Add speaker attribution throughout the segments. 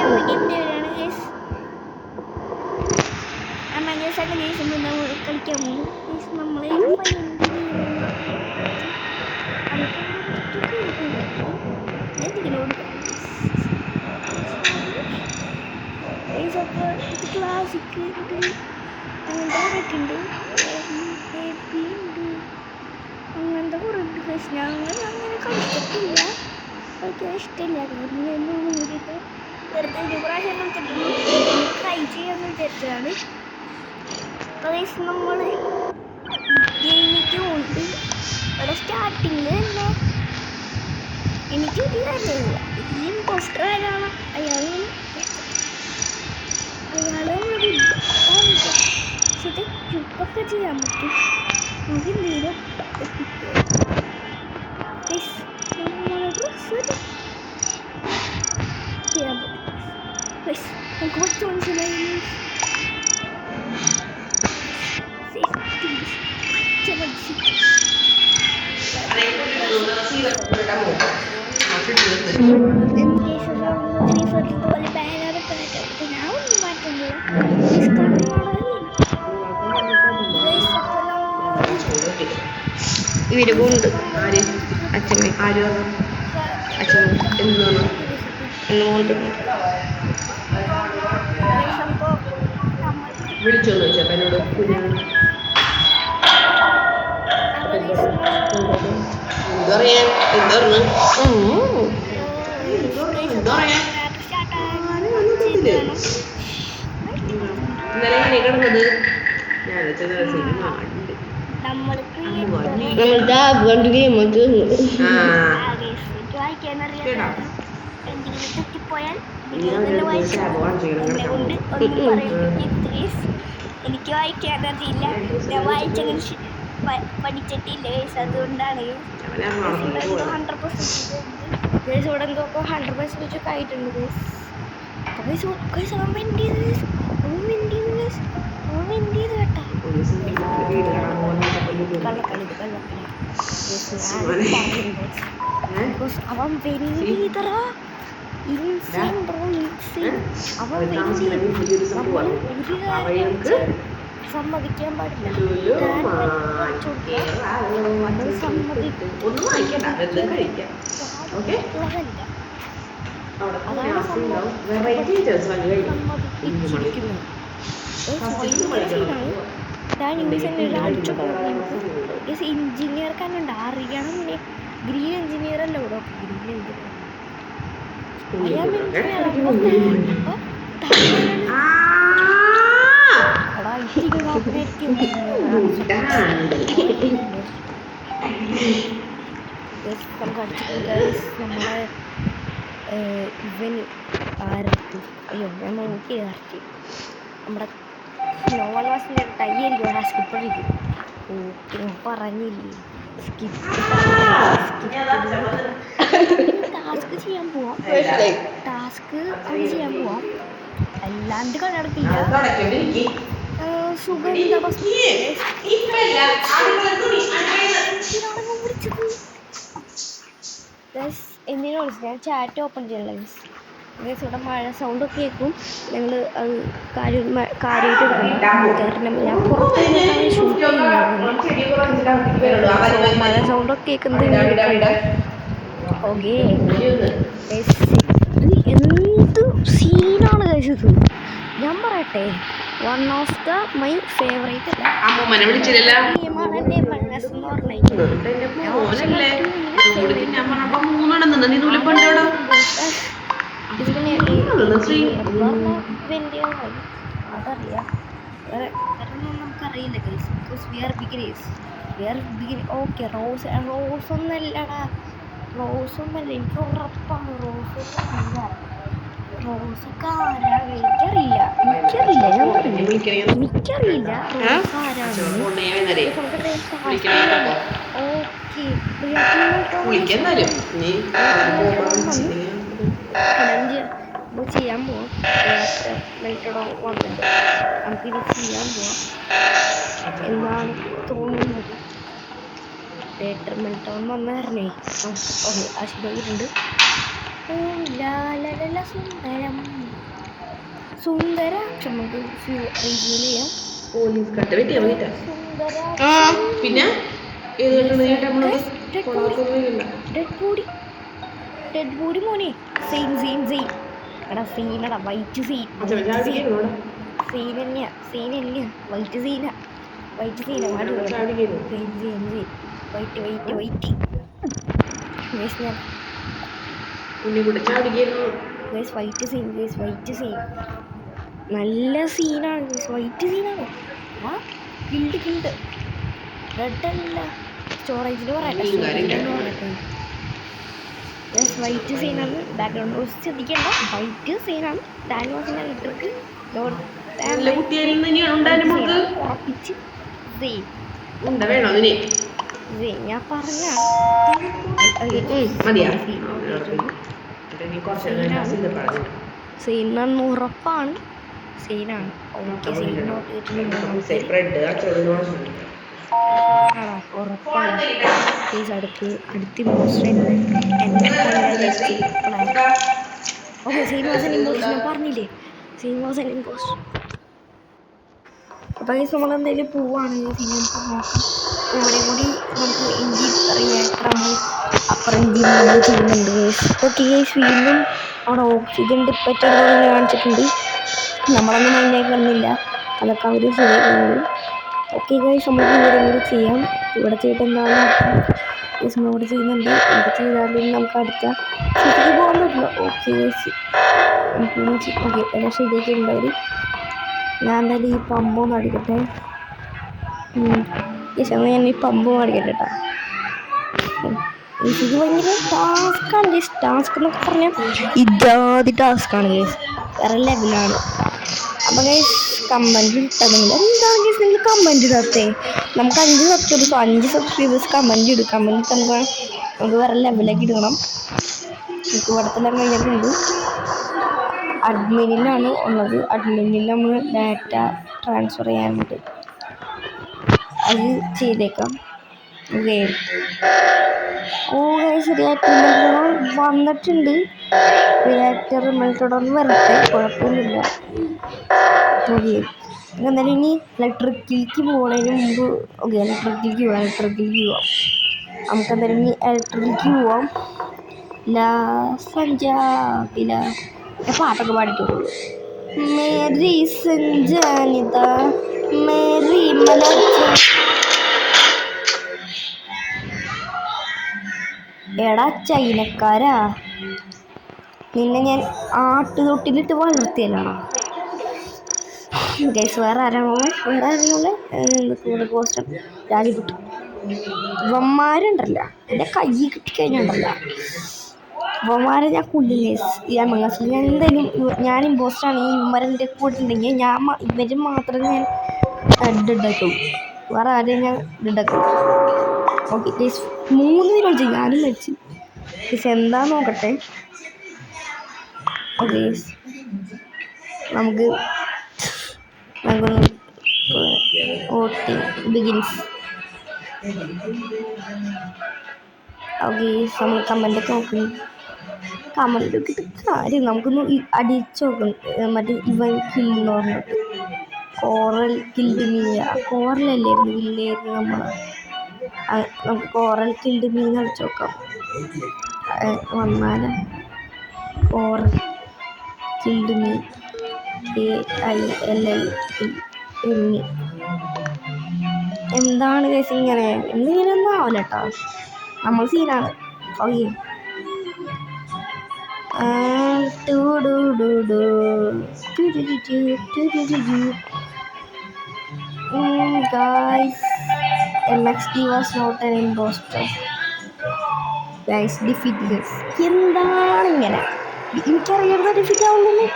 Speaker 1: ഗെയിമിൻ്റെ പേരാണ് guys. അമേസാണ് guys നമ്മൾ കളിക്കാൻ പോകും ഗൈസ്. നമ്മൾ എന്തെങ്കിലും അപ്പോൾ ഇത് ക്ലാസിക് ഉണ്ട്, അങ്ങനത്തെ ഉണ്ട്, ഉണ്ട്, അങ്ങനത്തെ കുറേ ഉണ്ട് ഗൈസ്. ഞങ്ങൾ അങ്ങനെ കളിച്ചിട്ടില്ല, കളിക്കാൻ ഇഷ്ടമില്ല. എന്നൊന്നും കൂടിയിട്ട് വെറുതെ ഒരു പ്രാവശ്യം കളിച്ചിട്ടുള്ളൂ, ട്രൈ ചെയ്യാമെന്ന് വിചാരിച്ചതാണ്. അപ്പോൾ ഗൈസ് നമ്മൾ ഗെയിമിലേക്ക് ഉണ്ട്. ഇവിടെ സ്റ്റാർട്ടിങ്ങിൽ തന്നെ എനിക്ക് ഇതില്ല, ഈ പോസ്റ്റർ ആരാണ് അയാൾ ഇത് ചുപ്പൊക്കെ ചെയ്യാൻ പറ്റും. നമുക്ക് എന്തെങ്കിലും നമ്മളെ ഡ്രസ്സ് ചെയ്യാൻ പറ്റും. നമുക്ക് കുറച്ച് മനസ്സിലായി.
Speaker 2: ഇവരുണ്ട് അച്ഛൻ ആര് അച്ഛൻ എന്താണ് വിളിച്ചോന്ന് ചോദിച്ചപ്പോ എന്നോട് എന്താ പറയാ ഇന്നലെ ഞാൻ കിടന്നത് ഞാൻ സിനിമ
Speaker 1: എനിക്ക് വായിക്കാനറിയില്ല, ഞാൻ വായിച്ചങ്ങനെ പഠിച്ചിട്ടില്ല ഗൈസ്. അതുകൊണ്ടാണ് 100% ഗൈസ് ഇവിടെ എന്തൊക്കെ 100% ഒക്കെ ആയിട്ടുണ്ട് ഗൈസ്. ഗൈസ് അവൻ വെൻഡ് ചെയ്ത് കേട്ടാ അവൻ വെൻഡ് ചെയ്തറാ. സമ്മതിക്കാൻ പാടില്ല. എഞ്ചിനീയർക്കാരുണ്ട് അറിയണം. ഗ്രീൻ എഞ്ചിനീയർ അല്ല ഇവിടെ, ഗ്രീൻ എഞ്ചിനീയർ നമ്മളെ ഇവൻ ആരത്തി അയ്യോ ഞാൻ നോക്കി ആർത്തി നമ്മുടെ നോവൽ വാസിൻ്റെ ടൈ ആയിരിക്കും ആ സ്കിപ്പറിക്കും. ഓക്കെ പറഞ്ഞില്ലേ ടാസ്ക് ചെയ്യാൻ പോവാം, അല്ലാണ്ട് കടക്കില്ല. സുഗന്ധ എന്തിനാ വിളിച്ചത്? ഞാൻ ചാറ്റ് ഓപ്പൺ ചെയ്യണല്ലോ ഗൈസ്. ഇവിടെ മഴ സൗണ്ടൊക്കെ കേൾക്കും, ഞങ്ങൾ അത് കാര്യമായിട്ട് എടുക്കണം. ഞാൻ പുറത്ത് ഷൂട്ട് ചെയ്യുന്നത് മഴ സൗണ്ടൊക്കെ കേൾക്കുന്നത് ഓക്കെ. എന്ത് സീനാണ് കഴിച്ചത് ഞാൻ പറയട്ടെ. One of the my favourite ഗെയിമാണ് എൻ്റെ മനസ് എന്ന് പറഞ്ഞത്. അതറിയാം, വേറെ നമുക്കറിയില്ല guys. Because we are beginners. Okay റോസൊന്നല്ലടാ, റോസൊന്നല്ല, എനിക്ക് ഉറപ്പാണ് റോസൊന്നല്ല. റോസൊക്കെ ആരാ എനിക്കറിയില്ല, ഞാൻ പറഞ്ഞു എനിക്കറിയില്ല റോസ് ആരാണ്. ഓക്കെ ചെയ്യാൻ പോവാം. മെൽറ്റഡോ വന്നിട്ട് നമുക്കിത് ചെയ്യാൻ പോവാം എന്നാണ് തോന്നുന്നത്. തിയേറ്റർ മെൽറ്റോൺ വന്നായിരുന്നേ. ഓക്കെ ആശീർവദിച്ചിട്ടുണ്ട്. സുന്ദരം സുന്ദരാക്ഷം നമുക്ക് റിവീൽ ചെയ്യാം.
Speaker 2: പോലീസ് കട്ട് പറ്റിയാ മതിട്ടാ. ആ
Speaker 1: സുന്ദരാക്ഷം
Speaker 2: പിന്നെ ഏത് കെട്ടണം കേട്ടാ നമ്മളോട്
Speaker 1: ഡെഡ് ബോഡി മോനെ. സെയിം എടാ സീനടാ, വൈറ്റ് സീൻ സീൻ തന്നെയാ, സീൻ തന്നെയാ, വൈറ്റ് സീനാ വൈറ്റ് വൈറ്റ് സീൻ നല്ല സീനാണ്. വൈറ്റ് സീനാണ്. ആ കിൽഡ് റെഡ് അല്ല, സ്റ്റോറേജിൽ പറയട്ടെ. വൈറ്റ് സീനാണ്. ബാക്ക്ഗ്രൗണ്ട് വോയിസ് ശ്രദ്ധിക്കേണ്ട. വൈറ്റ് സീനാണ്. ഡാൻവാസിൻ്റെ ലിറ്റർക്ക് ഉറപ്പിച്ച് ഞാൻ പറഞ്ഞ സീനാണ്, ഉറപ്പാണ്. സീനാണ്. ഓക്കെ, സീൻ നോട്ട് ഉറപ്പാണ്. അടുത്ത് ഓക്കെ. ശ്രീനിവാസൻ ഇമ്പോസ്റ്റർ ഞാൻ പറഞ്ഞില്ലേ, ശ്രീനിവാസൻ ഇമ്പോസ്റ്റർ. അപ്പോൾ ഈ നമ്മൾ എന്തായാലും പോവുകയാണെങ്കിൽ പിന്നെ നമുക്ക് നോക്കാം. ഇവിടെ കൂടി നമുക്ക് ഇഞ്ചി റിയാക്ടർ അപ്പർ ഇഞ്ചി നമ്മൾ ചെയ്യുന്നുണ്ട്. ഓക്കെ, വീണ്ടും അവിടെ ഓക്സിജൻ ഡിപ്പറ്റുകൾ കാണിച്ചിട്ടുണ്ട്. നമ്മളൊന്നും മൈൻഡാക്കുന്നില്ല, അതൊക്കെ അവർ ശരിയാക്കുന്നത്. ഓക്കെ ഗൈസ്, നമുക്ക് ഇവിടെ കൂടി ചെയ്യാം. ഇവിടെ ചെയ്തിട്ട് എന്താണെന്ന് നോക്കാം. ഇവിടെ ചെയ്യുന്നുണ്ട്. ഇവിടെ ചെയ്താലും നമുക്ക് അടുത്ത സ്ഥലത്തേക്ക് പോകാൻ പറ്റില്ല. ഓക്കെ ഗൈസ്, ഓക്കെ എല്ലാം ശരിയൊക്കെ ഉണ്ടാവും. ഞാൻ എന്തായാലും ഈ പമ്പൊന്നും അടിക്കട്ടെ. ഞാൻ ഈ പമ്പൊന്നും അടിക്കട്ടെ കേട്ടോ. ഇത് ഭയങ്കര ടാസ്ക്കാണ് ഗൈസ്. ടാസ്ക് എന്നൊക്കെ പറഞ്ഞാൽ ഇതാദ്യ ടാസ്ക്കാണ് ഗൈസ്, വേറെ ലെവലാണ്. അപ്പോൾ ഗൈസ് കമൻറ്റ് ഇട്ടതെങ്കിൽ എന്താണ് ഗൈസ് നിങ്ങൾ കമൻറ്റ് ഇടാത്തേ? നമുക്ക് 5 സബ്സ്ക്രൈബേഴ്സ് കമൻറ്റ് ഇടും. കമൻറ്റ് ഇട്ടുമ്പോൾ നമുക്ക് വേറെ ലെവലിലേക്ക് ഇടണം. നമുക്ക് ഇവിടത്തെല്ലാം കഴിഞ്ഞിട്ടുണ്ട്. അഡ്മിനിലാണ് ഉള്ളത്. അഡ്മിനിൽ നമ്മൾ ഡാറ്റ ട്രാൻസ്ഫർ ചെയ്യാനുണ്ട്, അത് ചെയ്തേക്കാം. ഓക്കെ. ഓ ഗൈസ്, റിയാക്ടർ മെൽറ്റഡോൺ വന്നിട്ടുണ്ട്. റിയാക്ടർ മെൽറ്റഡോൺ വരട്ടെ, കുഴപ്പമൊന്നുമില്ല. ഓക്കെ, എന്നാലും ഇനി ഇലക്ട്രിക്കിലേക്ക് പോകുന്നതിന് മുമ്പ് ഓക്കെ ഇലക്ട്രിക്കിലേക്ക് പോവാം. നമുക്ക് എന്തായാലും ഇനി ഇലക്ട്രിക്കിലേക്ക് പോവാം. സഞ്ചാബില പാട്ടൊക്കെ പാടിയിട്ടുള്ളൂ. മേരി സഞ്ജാനിത മേരി എടാ ചൈനക്കാരാ, നിന്നെ ഞാൻ ആട്ടുതൊട്ടിലിട്ട് വളർത്തിയല്ലാണ് ഗൈസ്. വേറെ ആരാണുള്ളത്? കോസ്റ്റം രാജിക്കുട്ടി. ഇവന്മാരുണ്ടല്ല, എൻ്റെ കൈ കിട്ടിക്കഴിഞ്ഞുണ്ടല്ല, ഇവന്മാരെ ഞാൻ കൊല്ലും ഗൈസ്. ഈ അമംഗസിൽ ഞാൻ എന്തായാലും ഞാൻ ഇമ്പോസ്റ്ററാണ്. ഈ ഇവന്മാരെൻ്റെ കൂട്ടുണ്ടെങ്കിൽ ഇവർ മാത്രം ഞാൻ ഡെഡാക്കും. വേറെ ആരെയും ഞാൻ ഡെഡാക്കും. ഓക്കെ ഗൈസ്, 3 പേര് വിളിച്ചു, ഞാനും മരിച്ചു ഗൈസ്. എന്താ നോക്കട്ടെ. ഓക്കെ ഗൈസ്, നമുക്ക് വോട്ടിംഗ് ബിഗിൻസ്. ഓക്കെ, നമ്മൾ കമൻ്റൊക്കെ നോക്കുന്നു. കമൻ്റ് നോക്കിയിട്ട് കാര്യം നമുക്കൊന്ന് അടിച്ചു നോക്കണം. മറ്റേ ഇവൻ കില്ലെന്ന് പറഞ്ഞിട്ട് കോറൽ കിൽഡ് മീ. കോറലല്ലായിരുന്നു, ഇല്ലായിരുന്നു. നമുക്ക് കോറൽ കിൽഡ് മീന്ന് അടിച്ചു നോക്കാം. വന്നാലും കോറൽ കിൽഡ് മീ KILLE. എന്താണ് കേസ് ഇങ്ങനെ? എന്തിങ്ങനെ ഒന്നും ആവില്ല കേട്ടോ, നമ്മൾ സീനാണ്. Okay, guys, MXD was not an imposter. Guys, defeat this. എന്താണ് ഇങ്ങനെ? എനിക്കറിയാവുന്ന ഡിഫീറ്റ് ആവുന്നു.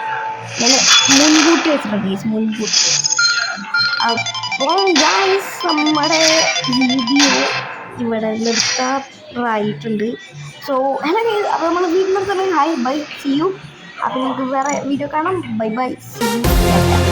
Speaker 1: ഞാൻ മുൻകൂട്ടി വെച്ചിട്ടുണ്ട് ഗൈസ്, മുൻകൂട്ടി. അപ്പോൾ ഗൈസ്, നമ്മുടെ വീഡിയോ ഇവിടെ നിർത്താറായിട്ടുണ്ട്. സോ ഹലോ ഗൈസ്, അപ്പോൾ നമ്മൾ വീട്ടിൽ നിർത്തണം. Hi bye, see you. അപ്പോൾ നമുക്ക് വേറെ വീഡിയോ കാണാം. Bye bye, see U.